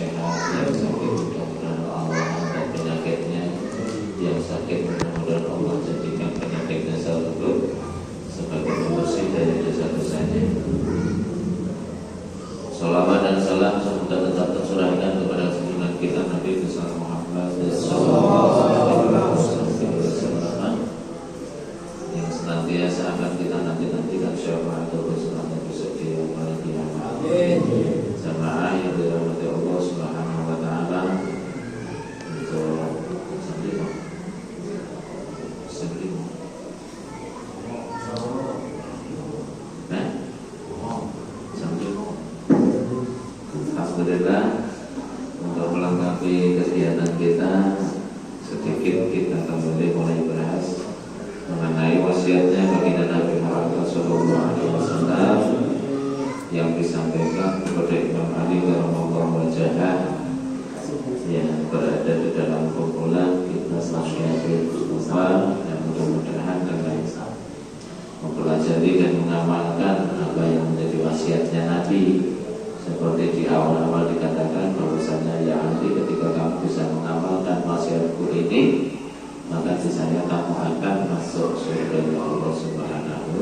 sehat, yang sakit mudah-mudahan Allah angkat penyakitnya, yang sakit mudah-mudahan Allah jadikan penyakitnya selalu sebagai pembersih dari dosa-dosanya. Salawat dan salam semoga tetap tercurahkan kepada junjungan kita Nabi besar Muhammad sallallahu alaihi wasallam yang senantiasa akan kita nanti-nantikan syafaat Rasulullah besok di yaumul qiyamah. Jamaah yang dirahmati Allah Subhanahu wa taala, untuk alhamdulillah, untuk melengkapi kegiatan kita, sedikit kita kembali mulai bahas mengenai wasiatnya baginda Nabi Muhammad SAW yang disampaikan kepada Imam Ali radhiyallahu anhu yang berada di dalam kumpulan kita Masyaikh Mustafa, dan mudah-mudahan dengan mempelajari dan mengamalkan apa yang menjadi wasiatnya Nabi. Seperti di awal-awal dikatakan bahwasanya ya Ali, ketika kamu bisa mengamalkan wasiatku ini, maka niscaya kamu akan masuk surga Allah Subhanahu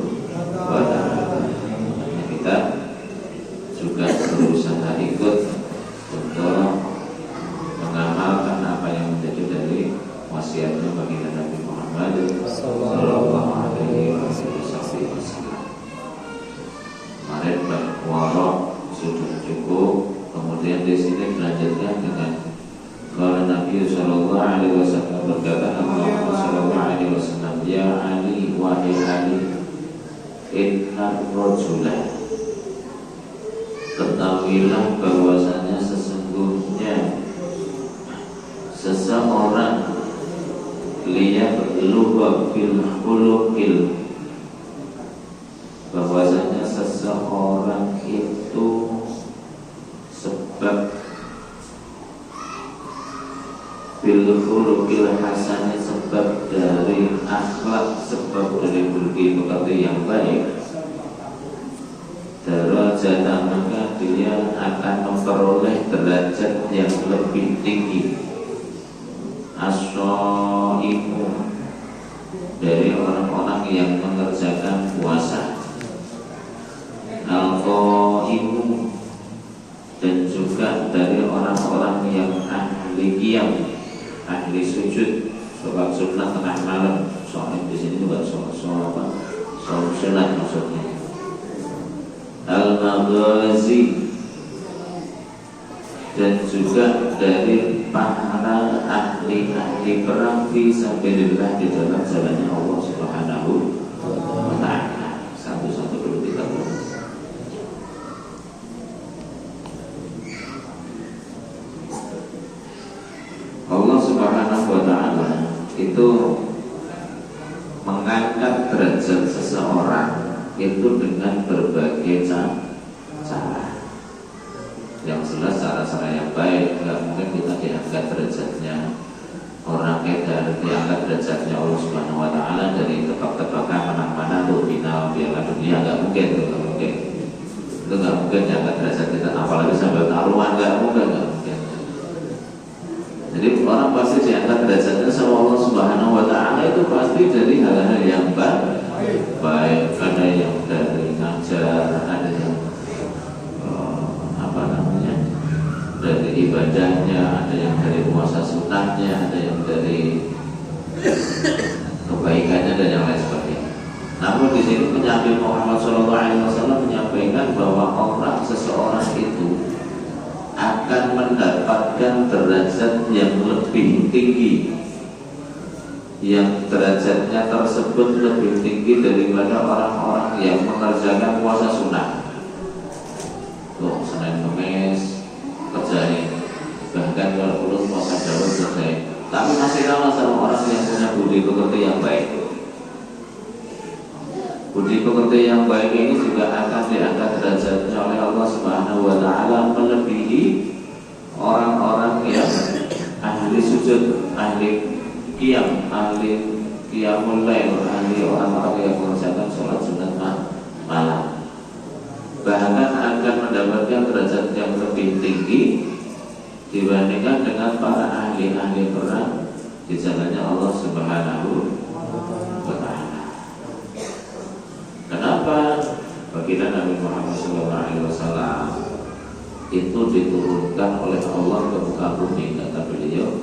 wa taala. Kita juga berusaha ikut untuk mengamalkan apa yang menjadi dari wasiatnya baginda Nabi Muhammad sallallahu alaihi wasallam. Kemarin warok sudah cukup. Kemudian di sini dilanjutkan dengan kalau Nabi sallallahu alaihi wasallam berkata, Nabi sallallahu alaihi wasallam, ya Ali, wahai Ali, inna rajulah, ketahuilah bahwasanya sesungguhnya seseorang liyabluwa fil khuluqil, bahwasanya seseorang itu sebab bil khuluqil hasanah, sebab dari akhlak, sebab dari budi pekerti yang baik, derajat, maka dia akan memperoleh derajat yang lebih tinggi. As-shaimu, dari orang-orang yang mengerjakan puasa. Al-qaimu, dan juga dari orang-orang yang ahli qiyam, ahli sujud, sholat sunnah tengah malam. Soalnya di sini juga sholat sunat maksudnya. Al-maghazi, dan juga dari para ahli perang fi sabilillah, di dalam jalannya Allah Subhanahu wa taala. Satu-satu dulu kita bahas. Allah Subhanahu wa taala itu mengangkat derajat seseorang itu dengan berbagai cara. Yang jelas cara-cara yang baik. Tidak mungkin kita diangkat derajatnya orang edar, diangkat derajatnya Allah Subhanahu wa taala dari tebak-tebakan menang mana tuh final piala dunia, nggak mungkin, itu nggak mungkin diangkat derajat kita, apalagi sambil taruhan, nggak mungkin. Jadi orang pasti diangkat derajatnya sama Allah Subhanahu wa taala itu pasti dari hal-hal yang baik. Ada yang dari ngajar, ada yang dari ibadahnya, ada yang dari puasa sunnahnya, ada yang dari kebaikannya dan yang lain sebagainya. Namun di sini Nabi Muhammad SAW menyampaikan bahwa seseorang itu akan mendapatkan derajat yang lebih tinggi, yang derajatnya tersebut lebih tinggi daripada orang-orang yang mengerjakan puasa sunnah. Tuh, Senin Kemis kerjain, bahkan kalau perlu puasa Daud selesai, tapi masih kalah sama orang yang punya budi pekerti yang baik. Budi pekerti yang baik ini juga akan diangkat derajatnya oleh Allah Subhanahu wa taala melebihi orang-orang yang ahli sujud, ahli qiyam, ahli qiyamul lail, ahli orang-orang yang mengerjakan sholat sunat malam. Bahkan akan mendapatkan derajat yang lebih tinggi dibandingkan dengan para ahli-ahli perang di jalannya Allah Subhanahu wa Ta'ala. Kenapa baginda Nabi Muhammad SAW itu diturunkan oleh Allah ke muka bumi? Kata beliau,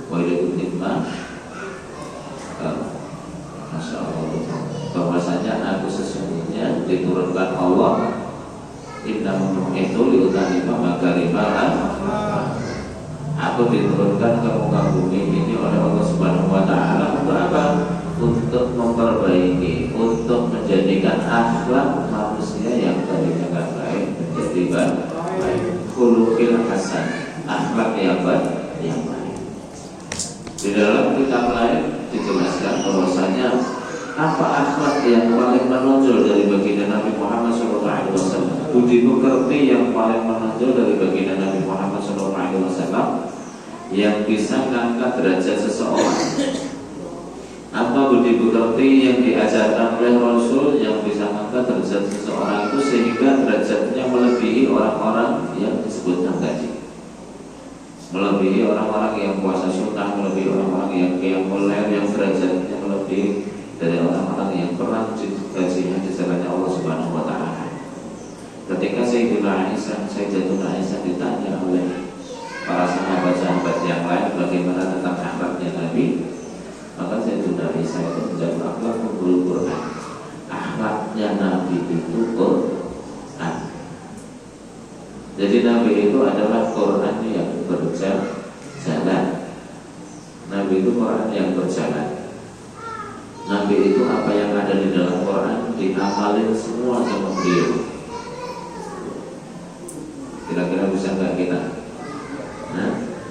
wa ilaikum nikmah, Masya Allah, bahwasanya aku sesungguhnya diturunkan Allah itu liutamima makarimah. Aku diturunkan ke muka bumi ini oleh Allah Subhanahu wa Ta'ala untuk apa? Untuk memperbaiki, untuk menjadikan akhlak manusia yang tadinya baik menjadi baik. Khuluqil hasan, akhlak yang baik, yang baik. Di dalam kitab lain dijelaskan bahwasanya apa akhlak yang paling menonjol dari baginda Nabi Muhammad SAW, budi pekerti yang paling menonjol dari baginda Nabi Muhammad SAW yang bisa mengangkat derajat seseorang. Apa budi pekerti yang diajarkan oleh Rasul yang bisa mengangkat derajat seseorang itu sehingga derajatnya melebihi orang-orang yang disebutkan tadi, melebihi orang-orang yang puasa sunnah, melebihi orang-orang yang qiyamul lail, yang derajatnya melebihi dari orang-orang yang pernah gajinya di jalannya Allah Subhanahu wa Ta'ala. Ketika Sayyidatuna Aisyah ditanya oleh para sahabat-sahabat yang lain bagaimana tentang akhlaknya Nabi, maka Sayyidatuna Aisyah itu menjawab, akhlakul Quran, akhlaknya Nabi itu Quran. Jadi Nabi itu adalah Quran yang berjalan. Nabi itu Quran yang berjalan. Nabi itu apa yang ada di dalam Quran diamalin semua sama beliau. Kira-kira bisa nggak kita?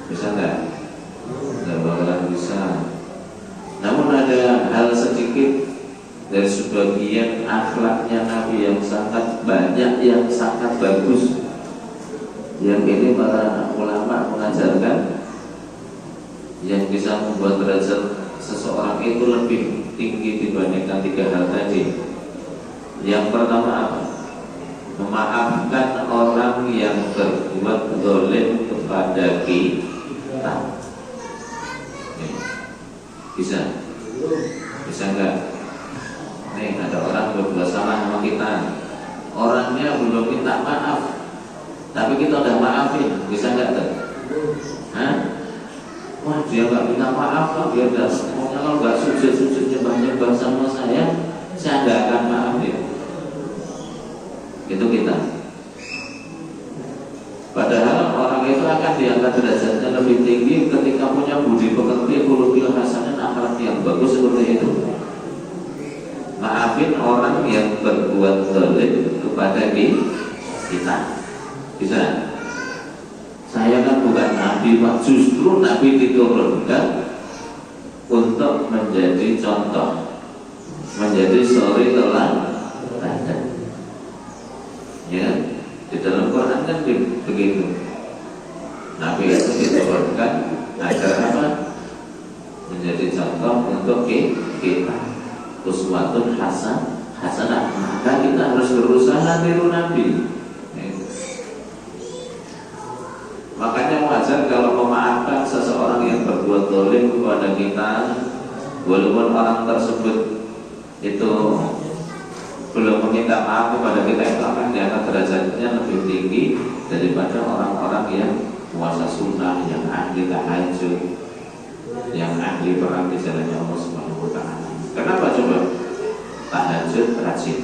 Bisa nggak? Nggak bakalan bisa. Namun ada hal sedikit dari sebagian akhlaknya Nabi yang sangat banyak, yang sangat bagus, yang ini para ulama mengajarkan yang bisa membuat derajat seseorang itu lebih tinggi dibandingkan 3 hal tadi. Yang pertama apa? Memaafkan orang yang berbuat zalim kepada kita. Bisa? Bisa enggak? Nih ada orang berbuat salah sama kita, orangnya belum minta maaf, tapi kita udah maafin, bisa enggak tuh? Hah? Wah dia nggak minta maaf lah, biar dah. Pokoknya kalau nggak sujud nyembah sama saya nggak akan maaf ya. Itu kita. Padahal orang itu akan diangkat derajatnya lebih tinggi ketika punya budi pekerti, khuluqil hasanah, akhlak yang bagus seperti itu. Maafin orang yang berbuat zalim kepada kita. Bisa? Saya kan bukan Nabi, Pak. Justru Nabi diturunkan untuk menjadi contoh, menjadi suri teladan. Ya, di dalam Quran kan begitu. Nabi itu diturunkan agar apa? Menjadi contoh untuk kita. Uswatun hasanah. Maka kita harus berusaha tiru Nabi. Makanya wajar kalau memaafkan seseorang yang berbuat zalim kepada kita, walaupun orang tersebut itu belum meminta maaf kepada kita, itu akan diangkat derajatnya lebih tinggi daripada orang-orang yang puasa sunnah, yang ahli tahajud, yang ahli perang di jalannya Allah Subhanahu wa Ta'ala. Kenapa coba? Tahajud rajin,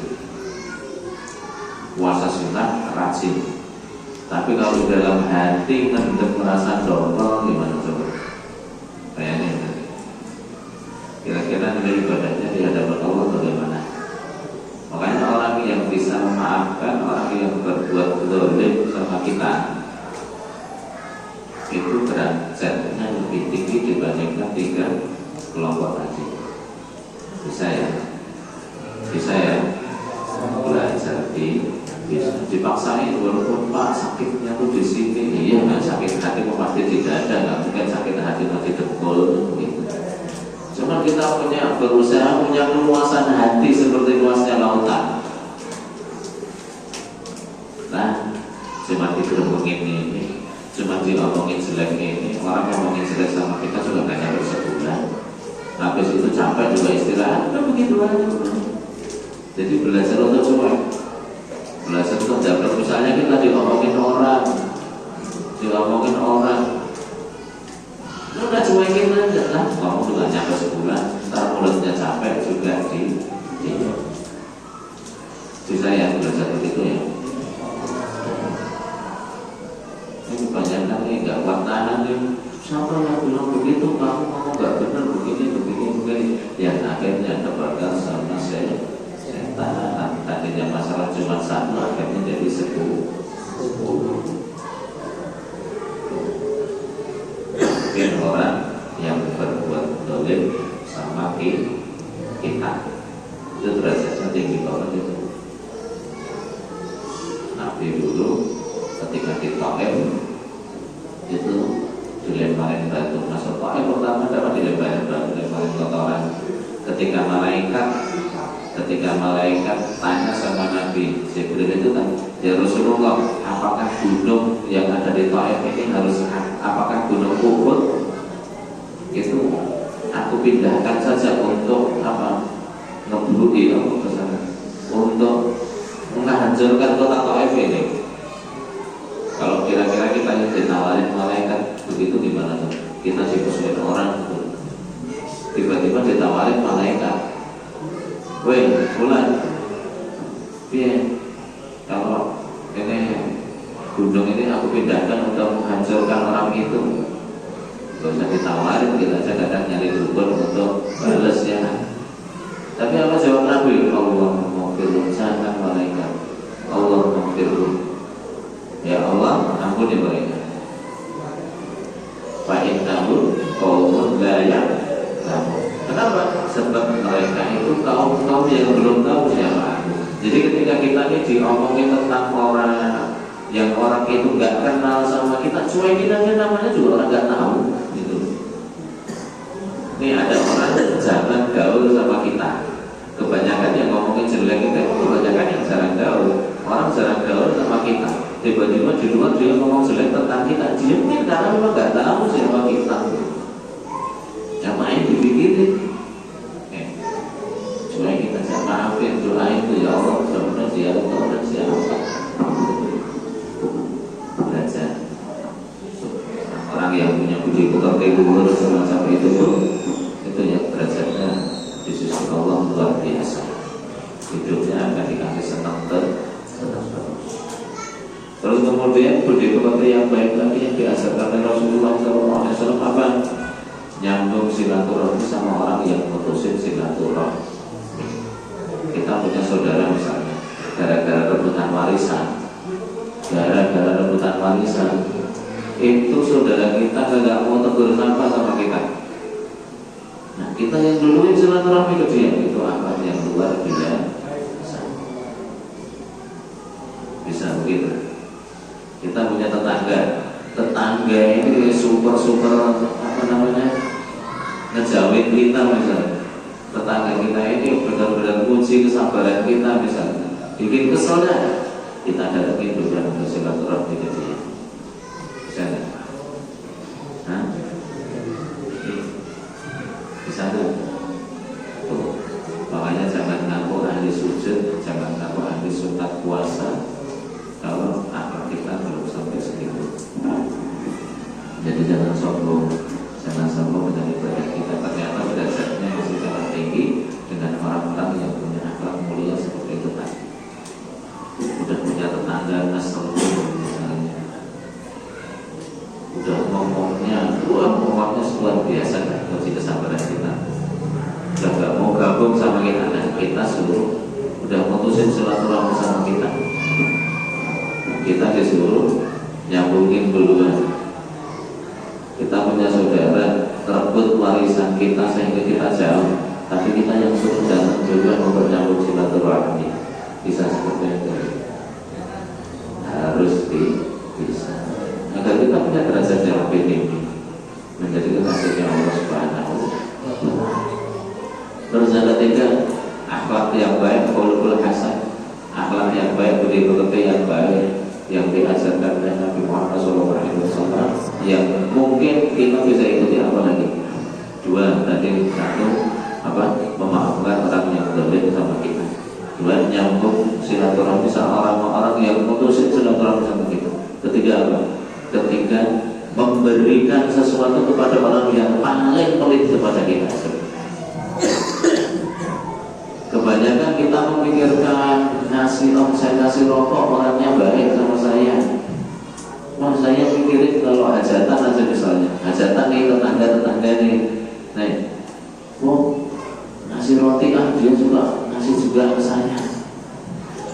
puasa sunnah rajin. Tapi kalau dalam hati ngendem merasa dongkol, gimana coba? Kayaknya kira-kira nilai ibadahnya di hadapan Allah bagaimana? Makanya orang yang bisa memaafkan orang yang berbuat zalim sama kita itu derajatnya lebih tinggi dibandingkan 3 kelompok tadi. Bisa ya? Bisa ya? Belajar bisa dipaksain, walaupun Pak sakitnya tuh di sini. Iya, nggak sakit hati pasti tidak ada, nggak mungkin sakit hati dengkul gitu. Cuma kita berusaha punya keluasan hati seperti luasnya lautan. Nah, cuma digerembungin ini cuma diomongin jelek ini, orang ngomongin jelek sama kita juga nggak nyampe sebulan. Habis itu capek juga istirahat, udah begitu aja. Jadi belajar untuk cuek, belajar untuk dapat. Misalnya kita diomongin orang, udah cuekin aja lah. Kamu juga nyampe sebulan, ntar mulutnya capek juga di bisa ya belajar begitu ya. Ini kebanyakan nih nggak kuat tahan nih. Siapa yang bilang begitu? Kamu ngomong nggak benar begini. Ya akhirnya terbakar sama setan. Tadinya masalah cuma satu, akhirnya jadi 10. Mungkin orang yang berbuat dolim sama kita itu derajatnya tinggi banget itu. Nabi dulu ketika di Taif itu dilemparin batu. Masuk Taif pertama dapat dilemparin kotoran. Ketika malaikat tanya sama Nabi Jibril itu kan, ya Rasulullah, apakah gunung yang ada di Taif ini apakah gunung Uhud itu aku pindahkan saja untuk ngebunuhi ke sana, untuk menghancurkan kota Taif ini. Kalau kira-kira kita yang ditawarin malaikat begitu gimana tuh? Kita dimusuhin orang, tiba-tiba ditawarin malaikat, weh, Fulan, kalau ini gunung ini aku pindahkan untuk menghancurkan orang itu, gak usah ditawarin, kita aja kadang nyari dukun untuk balas ya. Tapi apa jawab Nabi? Allah maghfirun, jangan malaikat, Allah maghfirun, ya Allah ampuni mereka. Fa innahu qaumun la ya'lamun. Kenapa? Sebab mereka itu kaum yang belum tahu siapa aku. Jadi ketika kita ini diomongin tentang orang yang orang itu nggak kenal sama kita, cuekin aja, namanya juga orang nggak tahu gitu. Ini ada orang jangan gaul sama kita. Kebanyakan yang ngomongin jelek kita itu kebanyakan yang jarang gaul. Orang jarang gaul sama kita. Tiba-tiba di luar dia ngomong jelek tentang kita, diemin karena memang nggak tahu siapa kita. Yang main dipikirin. Cuekin aja, maafin, doain tuh, ya Allah, mudah-mudahan dia orang siapa. Belajar. Orang yang punya budi pekerti luhur semacam itu ya derajatnya di sisi Allah luar biasa. Hidupnya akan dikasih senang terus. Terus kemudian budi pekerti yang baik lagi yang diajarkan oleh Rasulullah SAW apa? Nyambung silaturahmi sama orang yang mutusin silaturahmi. Kita punya saudara misalnya, gara-gara rebutan warisan, itu saudara kita gak mau tegur sapa sama kita. Nah, kita yang duluin silaturahmi ke dia, itu akan yang luar biasa. Bisa begitu. Kita punya tetangga ini super ngejawin kita misalnya. Tetangga kita ini benar-benar kunci kesabaran kita misalnya. Bikin kesel dah, kita datangin beberapa silaturahmi ke dia. Bisa nggak? Hah? Bisa tuh. Makanya jangan ngaku ahli sujud, jangan ngaku ahli sunat puasa kalau akhlak kita belum sampai segitu. Jadi jangan sombong dengan ibadah kita. Ternyata derajatnya masih sangat tinggi dengan orang-orang yang punya akhlak mulia seperti itu tadi. Udah punya tetangga nasalun misalnya, udah ngomongnya luar biasa kan, uji kesabaran kita. Udah gak mau gabung sama kita, dan kita suruh udah mutusin silaturahmi sama kita. Kita disuruh nyambungin duluan. Kita punya saudara terebut warisan kita sehingga kita jauh, tapi kita yang suruh datang juga untuk nyambung silaturahmi. Bisa seperti itu. Harus bisa. Agar kita punya derajat yang lebih tinggi, menjadi kekasihnya Allah Subhanahu wa Ta'ala. Terus yang ketiga, akhlak yang baik, khuluqul hasan. Akhlak yang baik, budi pekerti yang baik yang diajarkan oleh Nabi Muhammad SAW. kita bisa ikuti apa lagi? Dua tadi, satu memaafkan orang yang zalim sama kita. Dua, nyambung silaturahmi sama orang-orang yang putus silaturahmi sama kita. Ketiga apa? Ketiga, memberikan sesuatu kepada orang yang paling pelit kepada kita. Kebanyakan kita memikirkan saya kasih rokok orangnya baik sama saya. Wah, saya mikirin kalau hajatan aja misalnya, hajatan nih tetangga nih, ngasih roti dia juga ngasih juga ke saya.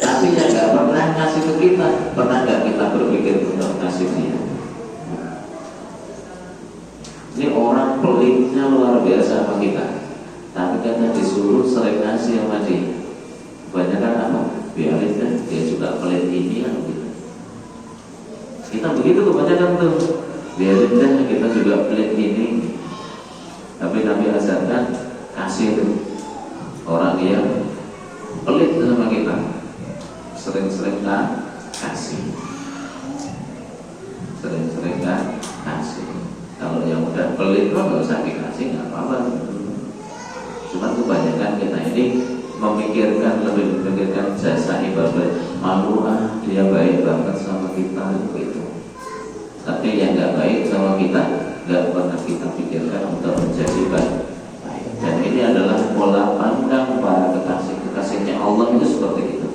Tapi ya nggak pernah ngasih ke kita. Pernah nggak kita berpikir untuk ngasih dia? Ini orang pelitnya luar biasa sama kita. Tapi karena disuruh sering ngasih sama dia. Kebanyakan apa? Biarin kan, dia juga pelit ini kan gitu. Kita begitu kebanyakan tuh. Biarin kan, kita juga pelit ini. Tapi Nabi ajarkan kasih tuh orang yang pelit sama kita. Sering-sering kasih. Sering-sering kasih. Kalau yang udah pelit mah nggak usah dikasih, nggak apa-apa. Cuma kebanyakan kita ini lebih memikirkan jasa ibadah. Malu dia baik banget sama kita gitu. Tapi yang nggak baik sama kita nggak pernah kita pikirkan untuk menjadi baik. Dan ini adalah pola pandang para kekasihnya Allah itu seperti itu.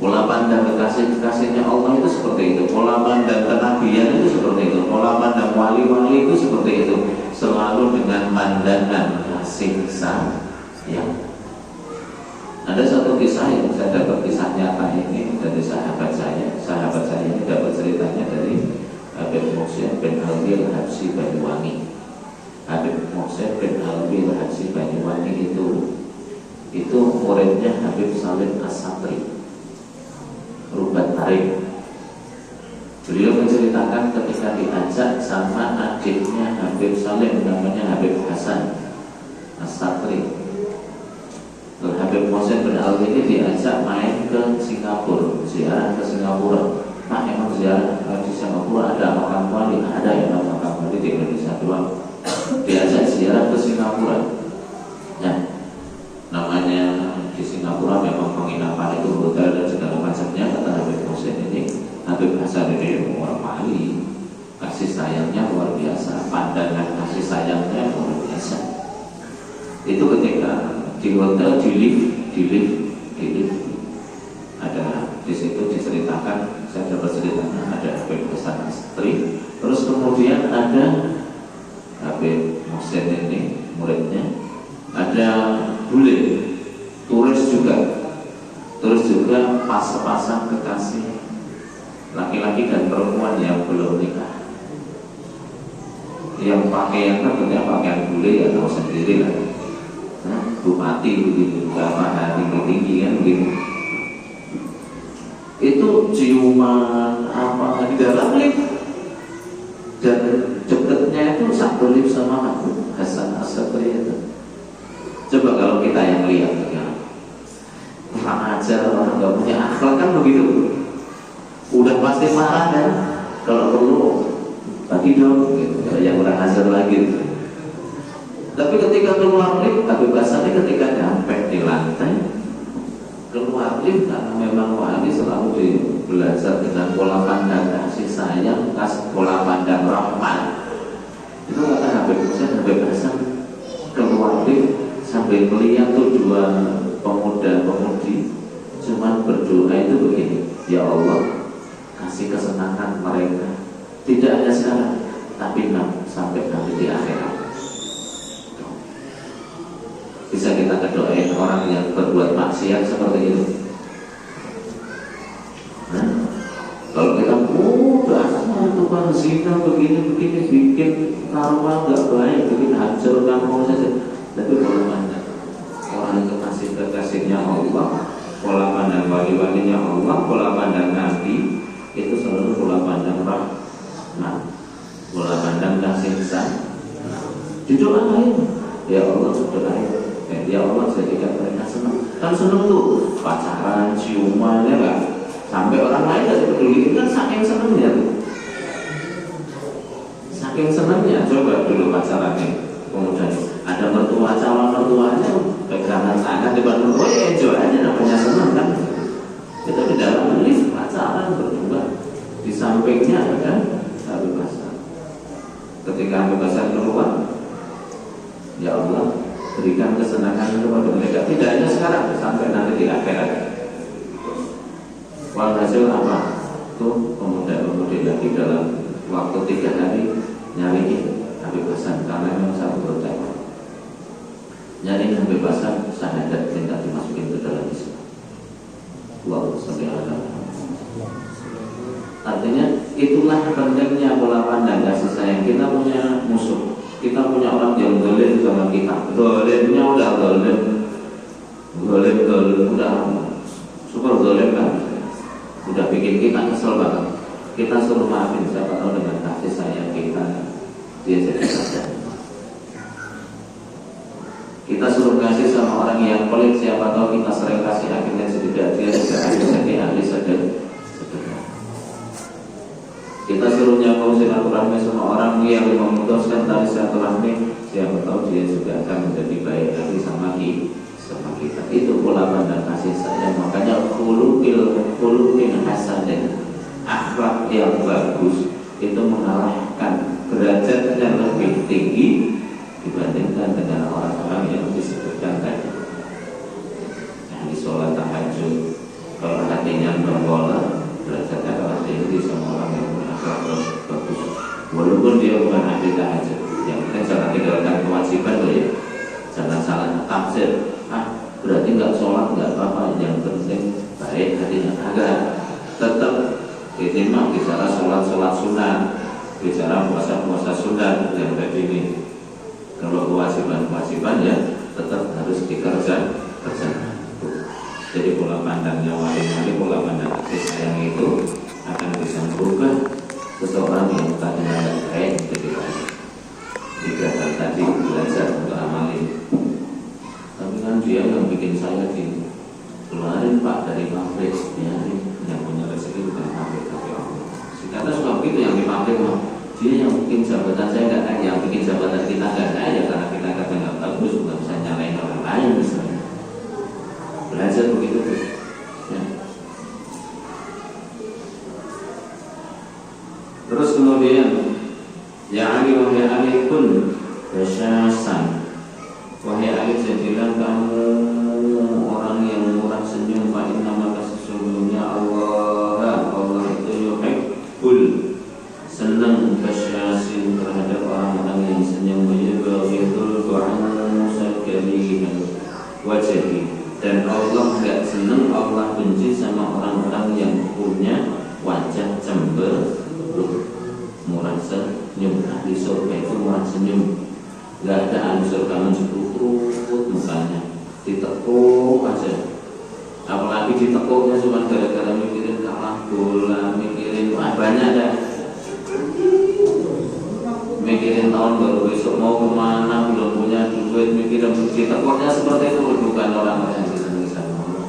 Pola pandang kekasihnya Allah itu seperti itu. Pola pandang kenabian itu seperti itu. Pola pandang wali-wali itu seperti itu. Selalu dengan pandangan kasih sayang. Ada satu kisah yang saya dapat, kisah nyata ini dari sahabat saya. Sahabat saya ini dapat ceritanya dari Habib Muhsin bin Alwi Al-Habsyi Banyuwangi. Habib Muhsin bin Alwi Al-Habsyi Banyuwangi itu muridnya Habib Salim As-Satri, Rubat Tarik. Beliau menceritakan ketika diajak sama adiknya Habib Salim, namanya Habib Hasan As-Satri. Habib Muhsin bin Alwi ini diajak main ke Singapura, ziarah ke Singapura. Nah, emang ziarah di Singapura ada makam wali? Ada ya makam wali di Indonesia doang. Diajak ziarah ke Singapura. Nah, namanya di Singapura memang penginapan itu hotel dan segala macamnya. Kata Habib Muhsin ini, Habib Hasan ini orang wali, kasih sayangnya luar biasa, pandangan kasih sayangnya luar biasa. Itu ketika di hotel, di lift ada di situ diceritakan, saya dapat ceritanya ada Habib Hasan Astri, terus kemudian ada Habib Muhsin ini muridnya, ada bule turis juga pasang kekasih laki-laki dan perempuan yang belum nikah. Yang pakaian tentunya pakaian bule ya tahu sendiri lah. Bupati begitu, gak tinggi kan begitu. Itu ciuman apa di dalam lift, dan deketnya itu satu lift sama aku Hasan As-Satri itu. Coba kalau kita yang lihat ya, kurang ajar, orang gak punya akhlak kan begitu. Udah pasti marah kan, kalau perlu bagi dong gitu, yang kurang ajar lagi gitu. Tapi ketika keluar lift, Habib Hasan ketika nyampe di lantai, keluar lift karena memang wali selalu belajar dengan pola pandang kasih sayang, pola pandang rahmat. Itu kata Habib Hasan keluar lift sambil melihat tuh dua pemuda-pemudi, cuman berdoa itu begini, ya Allah kasih kesenangan mereka, tidak hanya sekarang, tapi sampai nanti di akhirat. Bisa kita kedoain orang yang berbuat maksiat seperti itu. Nah, kalau kita tukang zina begini bikin karma nggak baik, bikin hancur kampung saja. Tapi kalau mana orang itu masih kekasihnya Allah, pola pandang wali-walinya Allah, pola pandang Nabi itu selalu pola pandang rahmat, pola pandang kasih sayang. Didoain, ya Allah doain. Ya Allah jadikan mereka senang. Kan senang tuh pacaran, ciuman ya kan. Sampai orang lain tidak peduli, kan saking senangnya tuh. saking senangnya coba dulu pacarannya kemudian ada mertua calon mertuanya pegangan tangan di depan mertua ya enjoy aja namanya senang kan. Itu di dalam list pacaran berdua di sampingnya ada kebebasan. Ketika kebebasan keluar, ya Allah berikan kesenangan kepada mereka. Tidak hanya sekarang, sampai nanti di akhirat. Walhasil apa? Tuh pemuda-pemudi lagi dalam waktu 3 hari nyari kebebasan karena memang satu protek. Nyari kebebasan syahadat minta dimasukin ke dalam Islam. Wow, sampai ada. Artinya itulah pentingnya pola pandang kasih sayang. Kita punya musuh, kita punya orang yang zalim sama kita. Zalimnya udah zalim udah super zalim kan. Udah bikin kita kesel banget. Kita suruh maafin, siapa tahu dengan kasih sayang kita dia jadi sadar. Kita suruh kasih sama orang yang pelit, siapa tahu kita sering kasih akhirnya tidak dia juga akan jadi ahli sadar. Kita suruh nyambung silaturahmi sama orang yang memutuskan tali silaturahmi, siapa tahu dia juga akan menjadi baik lagi sama kita. Itu pola pandang kasih sayang. Makanya khuluqil hasanin, akhlak yang bagus itu mengalahkan derajatnya lebih tinggi dibandingkan dengan orang-orang yang disebutkan tadi. Yang sholat tahajud, kalau hatinya berbola, derajatnya kalah tinggi sama orang yang berakhlak bagus. Walaupun dia bukan ahli tahajud, yang penting jangan tinggalkan kewajiban loh ya. Jangan salah tafsir. Berarti nggak sholat nggak apa-apa, yang penting baik hatinya. Agak tetap ini mah bicara sholat sunat, bicara puasa sunat yang tadi ini. Kalau kewajiban ya tetap harus dikerjakan. Jadi pola pandangnya wali-wali, pola pandang kasih sayang itu akan bisa berubah seseorang yang tadinya nggak baik jadi baik. Jika tadi belajar untuk amalin, tapi kan dia yang bikin saya keluarin Pak dari pabrik, biarin yang punya rezeki bukan pabrik tapi Allah. Kita suka begitu yang di pabrik mah. Dia yang bikin jabatan saya nggak naik, yang bikin jabatan kita nggak naik ya karena kita kata nggak bagus, nggak bisa nyalain orang lain misalnya. Belajar begitu tuh. Ya. Terus kemudian, ya Ali wahai Ali pun dasyasan. Wahai Ali jadilah kamu orang yang murah senyum. Fa inna maka sesungguhnya Allah itu yuhibbul senang kasyasin terhadap orang-orang yang senyum, yubghidul mu'ansakalihan wajhi, dan Allah enggak senang, Allah benci sama orang-orang yang punya wajah cemberut, murah senyum. Ahli surga itu murah senyum, enggak ada ahli surga menjeput mukanya, ditekuk aja. Apalagi ditekuknya cuma gara-gara mikirin kalah bola, mikirin banyak dah, mikirin tahun baru besok mau kemana, belum punya duit, mikirin ditekuknya seperti itu. Bukan orang-orang yang senang sama Allah.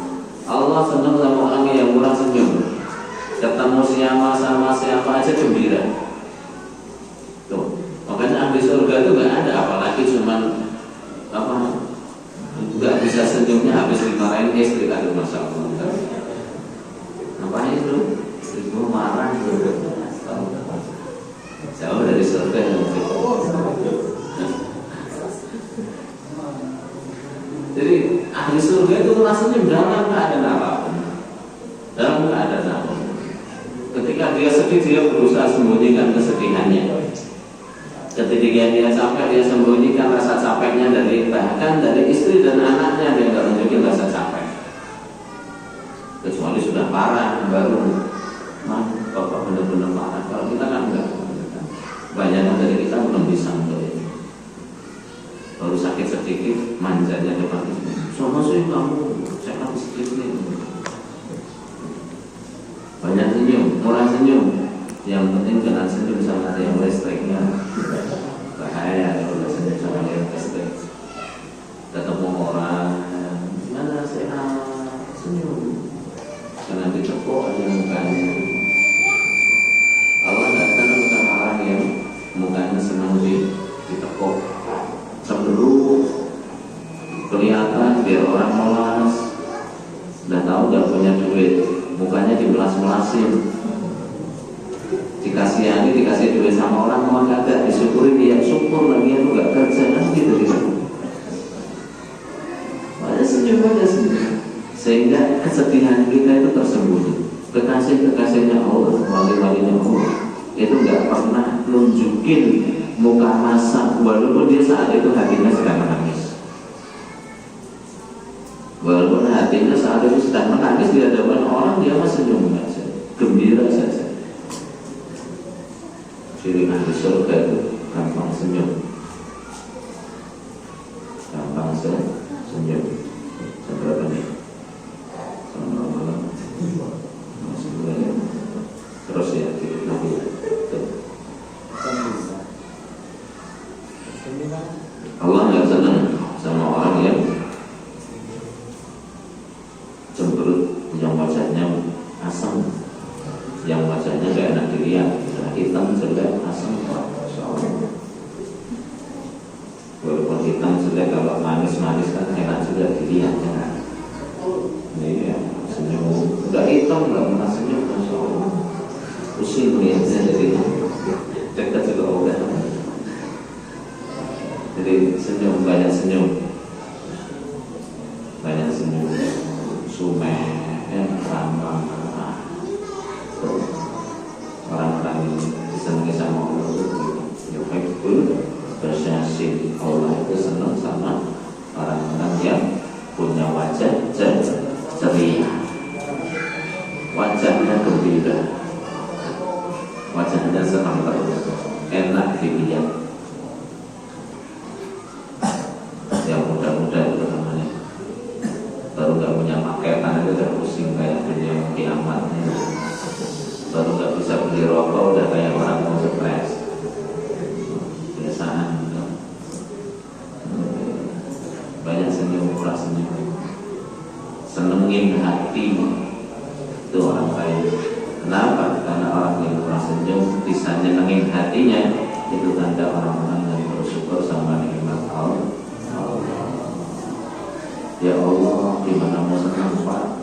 Allah senang sama orang yang murah senyum. Ketemu sama siapa aja gembira. Tuh, makanya ahli surga itu nggak ada, apalagi cuman nggak bisa senyumnya habis dimarahin istri. Aduh, masya Allah. Ngapain itu? Ibu marah jauh dari surga yang jadi ahli surga itu rasanya dalam keadaan apapun, dalam keadaan apapun. Ketika dia sedih, dia berusaha sembunyikan kesedihannya. Ketika dia capek, dia sembunyikan rasa capeknya bahkan dari istri dan anaknya. Dia nggak tunjukin rasa capek, kecuali sudah parah baru bapak benar-benar parah. Kalau kita kan enggak, banyak dari kita belum bisa untuk itu. Baru sakit sedikit, manjanya depan itu. Sama sih kamu, saya kan sedikit nih. Banyak senyum, murah senyum. Yang penting jangan senyum sama yang listriknya. Bahaya kalau senyum sama yang listrik. Ketemu orang, gimana sehat, senyum. Jangan ditekuk aja mukanya. Allah nggak senang sama orang yang mukanya dikasih duit sama orang mau kagak disyukuri, dia syukur lagi aku gak kerja kan gitu gitu. Ada senyum aja senyum, sehingga kesedihan kita itu tersembunyi. Kekasih-kekasihnya Allah, wali-walinya Allah itu gak pernah nunjukin muka masa walaupun dia saat itu hatinya sedang menangis. Walaupun hatinya saat itu sedang menangis di hadapan orang, dia masih senyum saja, gembira saja. Ciri ahli surga itu gampang senyum, gampang senyum. Seberapa nih? Sama malam. Terus ya, lagi. Allah nggak senang sama orang yang cemberut, yang wajahnya asam, yang wajahnya gak enak dilihat, hitam jelek asam, walaupun hitam jelek kalau manis-manis kan enak juga dilihat ya. Ini ya senyum, udah hitam nggak pernah senyum, masya Allah, pusing melihatnya jadi dekat juga udah. Jadi senyum, banyak senyum, sumeh, ramah. Orang-orang disenangi sama Allah itu yuhibbul basyasin. Allah itu senang sama orang-orang yang punya wajah ceria, wajahnya gembira, wajahnya senang terus, enak dilihat. Yang muda-muda itu namanya baru gak punya paketan itu udah pusing kayak dunia kiamatnya. Baru nggak bisa beli rokok udah kayak orang mau stres. Biasaan gitu. Banyak senyum, murah senyum, senengin hati itu orang kaya. Kenapa? Karena orang yang murah senyum bisa nyenengin hatinya, itu tanda orang-orang yang bersyukur sama nikmat Allah. Ya Allah, gimana mau senang Pak?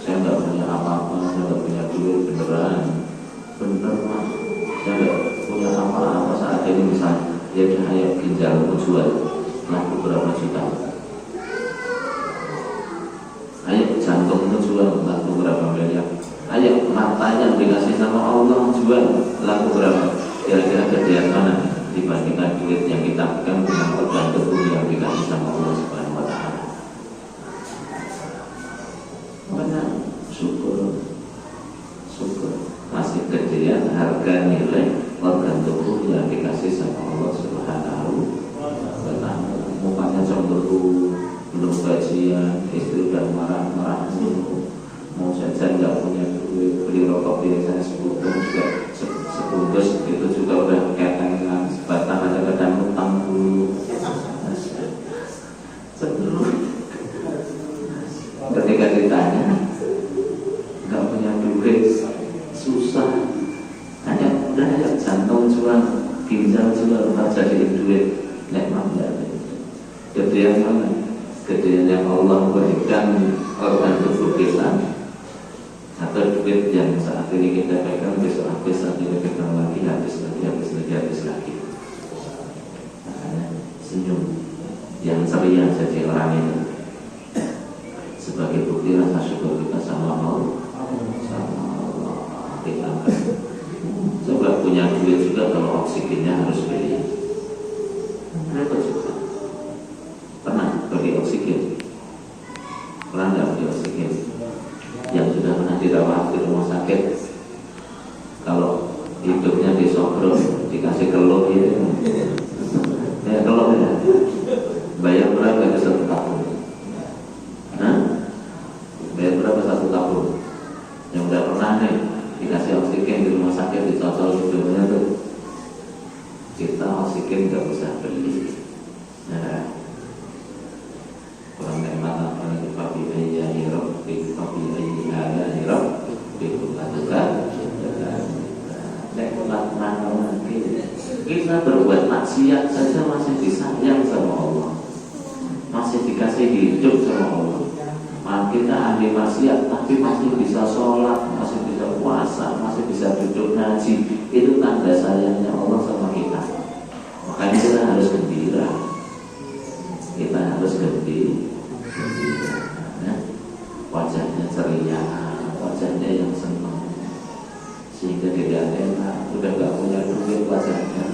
Saya nggak punya apa-apa, saya nggak punya duit beneran, bener Mas. Saya nggak punya apa-apa saat ini, misalnya ya udah ayo ginjalmu jual, laku berapa juta? Ayo jantungmu jual, laku berapa miliar? Ayo matanya dikasih sama Allah jual, laku berapa? Kira-kira gedean mana dibandingkan duit yang kita pegang dengan organ tubuh yang dikasih sama Allah Subhanahu Wa Taala? Mana syukur masih gedean harga nilai organ tubuh yang dikasih sama Allah Subhanahu wa Ta'ala. Mukanya cemberut, belum gajian, istri udah marah-marah dulu, mau jajan nggak punya duit, beli rokok biasanya sebungkus juga sebungkus itu juga udah ketengan sebatang aja kadang utang dulu. Ketika ditanya nggak punya duit, susah, hanya udah aja jantung jual, ginjal jual, nggak jadi duit, nikmat nggak ada. Gedean mana? Gedean yang Allah berikan organ tubuh kita, atau duit yang saat ini kita pegang, besok habis, saat ini pegang lagi, habis lagi. Makanya senyum yang ceria jadi orang ini sebagai bukti rasa syukur kita sama Allah. Kita coba punya duit juga kalau oksigennya harus beli. Repot juga. Pernah beli oksigen? Pernah nggak beli oksigen? Yang sudah pernah dirawat di rumah sakit, kalau hidupnya disogro dikasih keluh gitu, ya keluh ya. Bayar berapa itu 1 tahun? Bayar berapa 1 tahun? Yang udah pernah nih dikasih oksigen di rumah sakit, dicocol hidungnya tuh, kita oksigen nggak usah beli. Nah, kurang nikmat apa lagi? Fabi ayyi rabbi, fabi ayyi ala rabbi, bukan nikmat mana lagi? Kita berbuat maksiat saja masih disayang sama Allah, masih dikasih hidup sama Allah. Kita ahli maksiat tapi masih bisa sholat, masih bisa puasa, masih bisa duduk ngaji. Itu tanda tanda sayangnya Allah sama kita. Makanya kita harus gembira. Kita harus gembira. Nah, wajahnya ceria, wajahnya yang senang, sehingga tidak enak, udah gak punya duit wajahnya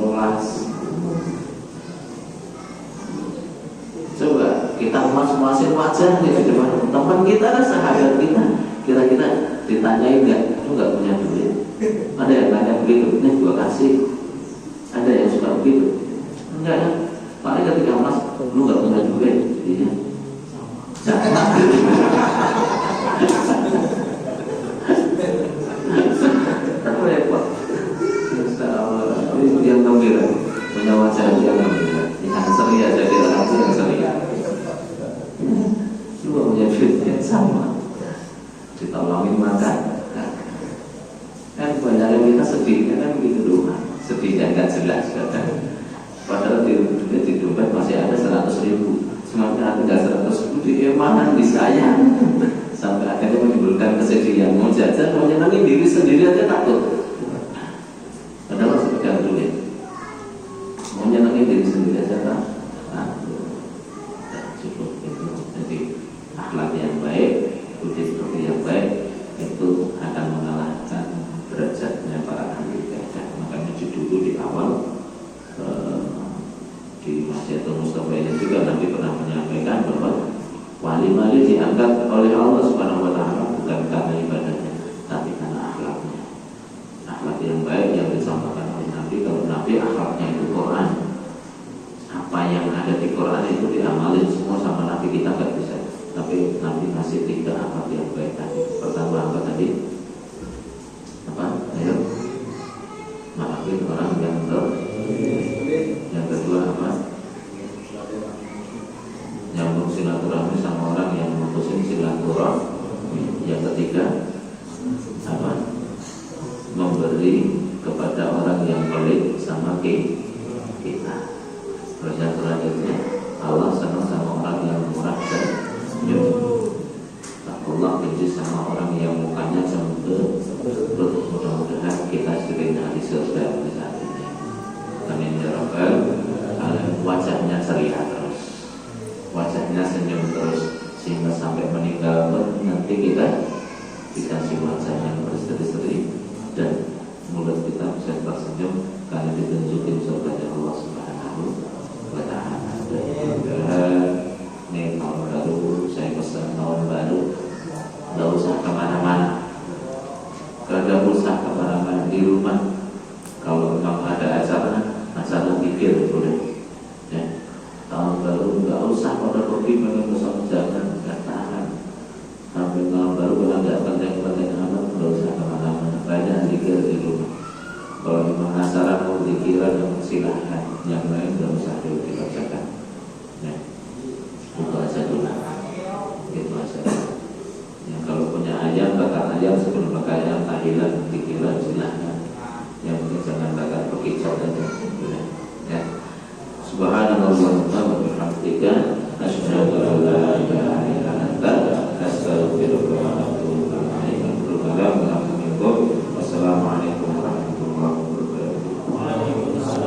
mulas. Coba kita muas-muasin wajah di depan teman kita, sahabat kita, kira-kira ditanyain nggak, lu nggak punya duit? Ada yang tanya begitu, nih gua kasih. Ada yang suka begitu? Enggak ya. Paling ketika mas, lu nggak punya duit, iya. Jangan. Repot. Ini yang gembira, punya wajah yang gembira, yang ceria, jadi orang yang ceria. Lu punya duit yang sama, ditolongin makan. Kan banyak yang kita sedihnya kan begitu doang, sedihnya nggak jelas kan. Padahal di dompet masih ada 100.000, semuanya tinggal 100.000 di emanan di saya, sampai akhirnya menimbulkan kesedihan. Mau jajan, mau nyenangin diri sendiri aja takut. Padahal masih pegang duit, mau nyenangin diri sendiri aja takut. Cukup itu. Jadi akhlak yang baik, budi pekerti yang baik itu akan mengalahkan derajatnya para ahli ibadah. Makanya dulu di awal di Masjidil Mustafa ini juga Nabi pernah menyampaikan bahwa wali-wali diangkat oleh Allah Subhanahu wa Ta'ala bukan karena ibadahnya, tapi karena akhlaknya. Akhlak yang baik yang disampaikan oleh Nabi. Kalau Nabi akhlaknya itu Quran, apa yang ada di Quran itu diamalin semua sama Nabi, kita nggak bisa. Tapi Nabi masih 3 akhlak yang baik tadi. Pertama apa tadi? Apa? Ayo, maafin orang yang yang kedua apa? Nyambung silaturahmi sama orang yang memutusin silaturahmi. Yang ketiga apa? Memberi kepada orang yang pelit sama kita. Terus yang selanjutnya, Allah senang sama orang yang murah dan senyum. Allah benci sama orang yang mukanya cemberut. Mudah-mudahan kita sering hari surga saat ini. Amin ya rabbal alamin. Wajahnya ceria terus, wajahnya senyum terus, sehingga sampai meninggal pun nanti kita dikasih wajah yang berseri-seri dan mulut kita bisa tersenyum karena ditunjukin surga Allah Subhanahu wa Ta'ala. Ini tahun baru, saya pesan tahun baru nggak usah kemana-mana, kagak usah kemana-mana, di rumah. Kalau memang ada acara pikir boleh ya. Tahun baru nggak usah pada pergi pengen pesawat, jangan, nggak tahan. Sampai tahun baru kalau nggak penting-penting amat, nggak usah kemana-mana, banyak pikir di rumah. Kalau memang acara mau pikiran, yang silahkan, yang lain nggak usah dikerjakan ya. Itu aja dulu.